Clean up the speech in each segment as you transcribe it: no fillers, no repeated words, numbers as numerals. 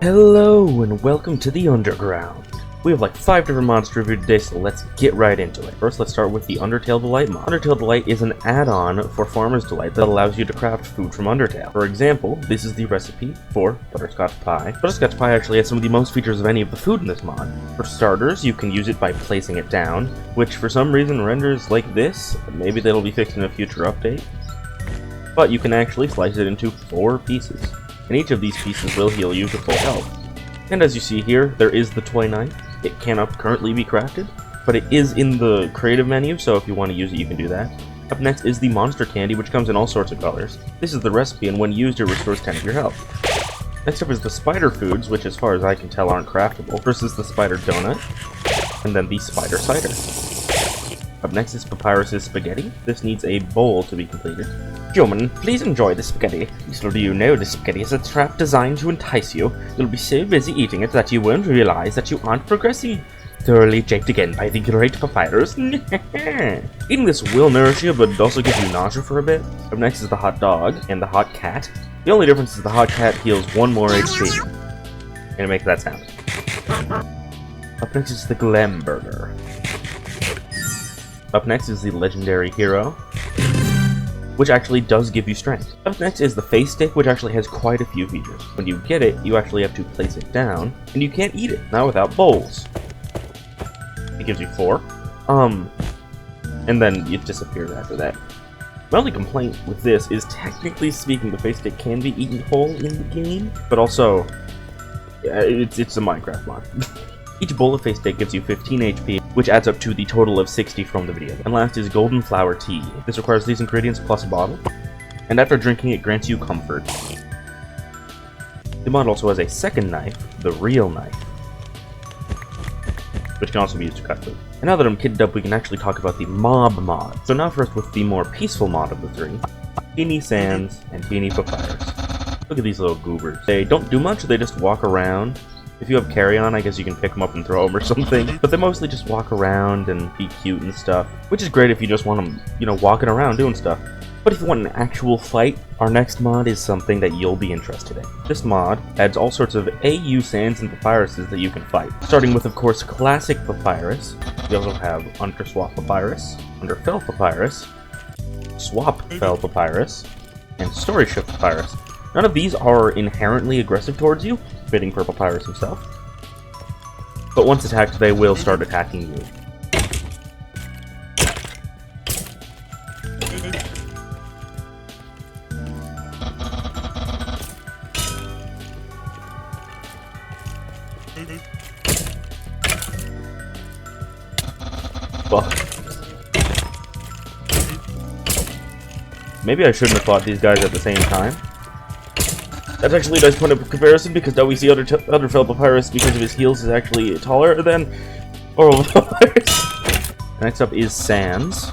Hello and welcome to the Underground. We have like 5 different mods to review today, so let's get right into it. First, let's start with the Undertale Delight mod. Undertale Delight is an add-on for Farmer's Delight that allows you to craft food from Undertale. For example, this is the recipe for butterscotch pie. Butterscotch pie actually has some of the most features of any of the food in this mod. For starters, you can use it by placing it down, which for some reason renders like this. Maybe that'll be fixed in a future update. But you can actually slice it into 4 pieces, and each of these pieces will heal you to full health. And as you see here, there is the toy knife. It cannot currently be crafted, but it is in the creative menu, so if you want to use it, you can do that. Up next is the monster candy, which comes in all sorts of colors. This is the recipe, and when used, it restores 10 of your health. Next up is the spider foods, which as far as I can tell aren't craftable. First is the spider donut, and then the spider cider. Up next is Papyrus's spaghetti. This needs a bowl to be completed. Human, please enjoy the spaghetti. Little do you know, this spaghetti is a trap designed to entice you. You'll be so busy eating it that you won't realize that you aren't progressing. Thoroughly jaked again by the great Papyrus. Eating this will nourish you, but it also gives you nausea for a bit. Up next is the hot dog and the hot cat. The only difference is the hot cat heals 1 more HP. I'm gonna make that sound. Up next is the Glam Burger. Up next is the legendary hero, which actually does give you strength. Up next is the face stick, which actually has quite a few features. When you get it, you actually have to place it down, and you can't eat it, not without bowls. It gives you 4. And then it disappears after that. My only complaint with this is, technically speaking, the face stick can be eaten whole in the game, but also, it's a Minecraft mod. Each bowl of face steak gives you 15 HP, which adds up to the total of 60 from the video. And last is golden flower tea. This requires these ingredients plus a bottle, and after drinking it grants you comfort. The mod also has a second knife, the real knife, which can also be used to cut food. And now that I'm kitted up, we can actually talk about the mob mod. So now first with the more peaceful mod of the 3, Beanie Sans and Beanie Papyrus. Look at these little goobers. They don't do much, they just walk around. If you have carry-on, I guess you can pick them up and throw them or something. But they mostly just walk around and be cute and stuff. Which is great if you just want them, walking around doing stuff. But if you want an actual fight, our next mod is something that you'll be interested in. This mod adds all sorts of AU Sans and Papyruses that you can fight. Starting with, of course, Classic Papyrus. We also have Underswap Papyrus, Underfell Papyrus, Swap Fell Papyrus, and Story Shift Papyrus. None of these are inherently aggressive towards you, fitting for Papyrus himself. But once attacked, they will start attacking you. Fuck. Maybe I shouldn't have fought these guys at the same time. That's actually a nice point of comparison, because now we see Underfell Papyrus, because of his heals, is actually taller than Normal Papyrus. Next up is Sans.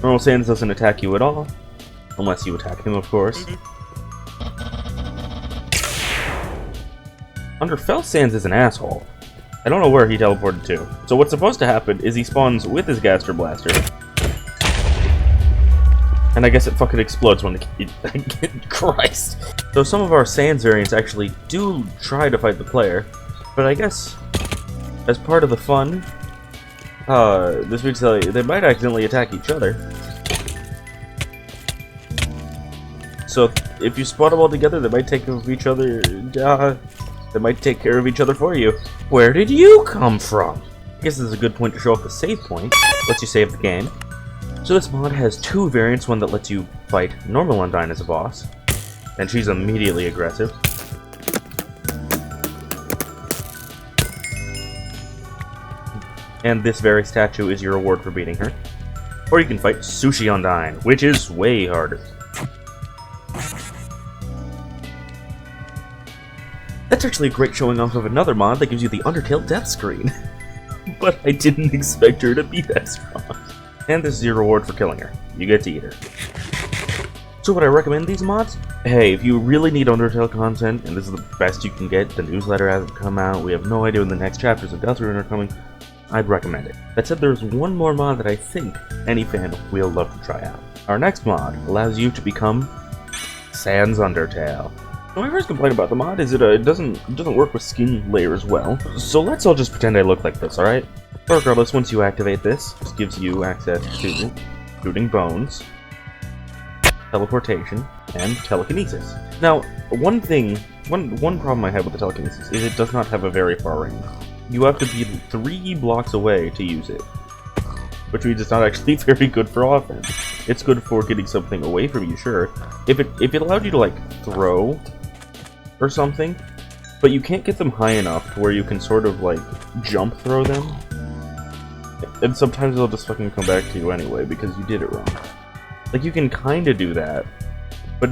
Normal Sans doesn't attack you at all, unless you attack him, of course. Underfell Sans is an asshole. I don't know where he teleported to. So what's supposed to happen is he spawns with his Gaster Blaster, and I guess it fucking explodes when Christ. So some of our Sans variants actually do try to fight the player, but I guess as part of the fun, this would tell you they might accidentally attack each other. So if you spawn them all together, they might take care of each other. They might take care of each other for you. Where did you come from? I guess this is a good point to show off the save point. Lets you save the game. So this mod has 2 variants, one that lets you fight normal Undyne as a boss, and she's immediately aggressive. And this very statue is your reward for beating her. Or you can fight Sushi Undyne, which is way harder. That's actually a great showing off of another mod that gives you the Undertale death screen. But I didn't expect her to be that strong. And this is your reward for killing her. You get to eat her. So would I recommend these mods? Hey, if you really need Undertale content, and this is the best you can get, the newsletter hasn't come out, we have no idea when the next chapters of Deltarune are coming, I'd recommend it. That said, there's one more mod that I think any fan will love to try out. Our next mod allows you to become Sans Undertale. My first complaint about the mod is it doesn't work with skin layers well. So let's all just pretend I look like this, alright? Regardless, once you activate this, this gives you access to shooting bones, teleportation, and telekinesis. Now, one problem I have with the telekinesis is it does not have a very far range. You have to be 3 blocks away to use it, which means it's not actually very good for offense. It's good for getting something away from you, sure. If it allowed you to, like, throw or something, but you can't get them high enough to where you can sort of, like, jump throw them, and sometimes they'll just fucking come back to you anyway because you did it wrong. Like, you can kinda do that, but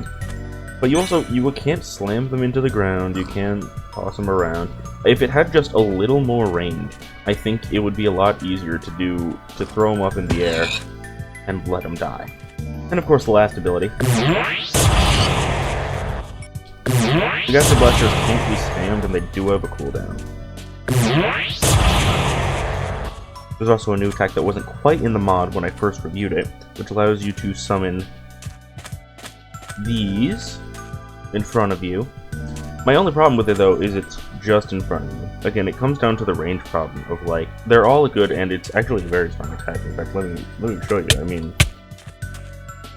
you can't slam them into the ground, you can't toss them around. If it had just a little more range, I think it would be a lot easier to throw them up in the air and let them die. And of course the last ability. The Gaster Blasters can't be spammed and they do have a cooldown. There's also a new attack that wasn't quite in the mod when I first reviewed it, which allows you to summon these in front of you. My only problem with it, though, is it's just in front of you. Again, it comes down to the range problem of, like, they're all good, and it's actually a very strong attack. In fact, let me show you. I mean,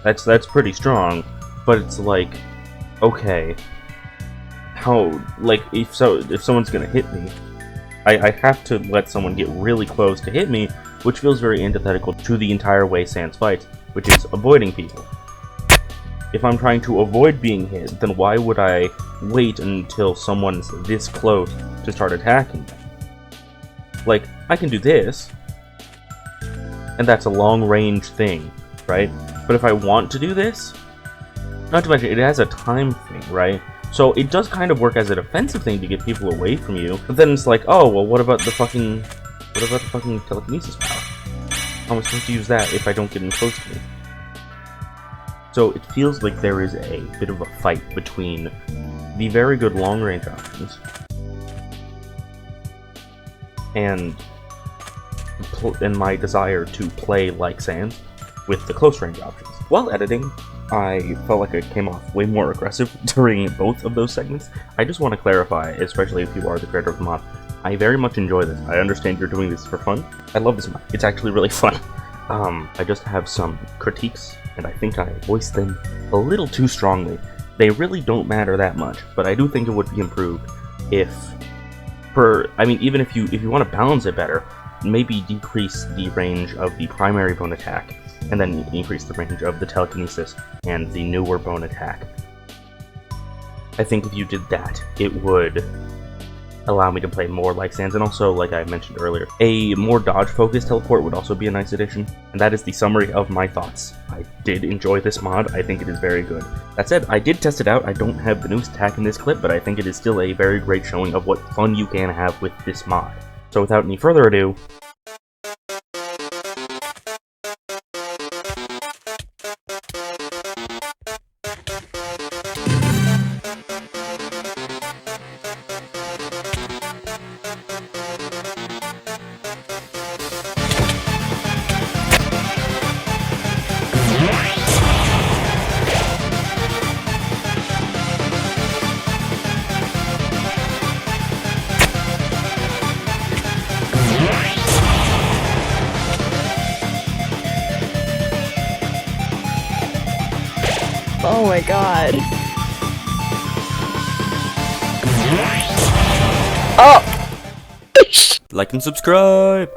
that's pretty strong, but it's like, okay, how, like, if someone's gonna hit me, I have to let someone get really close to hit me, which feels very antithetical to the entire way Sans fights, which is avoiding people. If I'm trying to avoid being hit, then why would I wait until someone's this close to start attacking them? Like, I can do this, and that's a long-range thing, right? But if I want to do this, not to mention, it has a time thing, right? So it does kind of work as a defensive thing to get people away from you, but then it's like, oh, well, what about the fucking telekinesis power? How am I supposed to use that if I don't get in close to me? So it feels like there is a bit of a fight between the very good long-range options and my desire to play like Sans with the close-range options. While editing, I felt like I came off way more aggressive during both of those segments. I just want to clarify, especially if you are the creator of the mod, I very much enjoy this. I understand you're doing this for fun. I love this mod. It's actually really fun. I just have some critiques, and I think I voiced them a little too strongly. They really don't matter that much, but I do think it would be improved if, even if you want to balance it better, maybe decrease the range of the primary bone attack, and then increase the range of the telekinesis and the newer bone attack. I think if you did that, it would allow me to play more like Sans, and also, like I mentioned earlier, a more dodge-focused teleport would also be a nice addition. And that is the summary of my thoughts. I did enjoy this mod, I think it is very good. That said, I did test it out. I don't have the newest attack in this clip, but I think it is still a very great showing of what fun you can have with this mod. So without any further ado, oh my god. Oh! like and subscribe!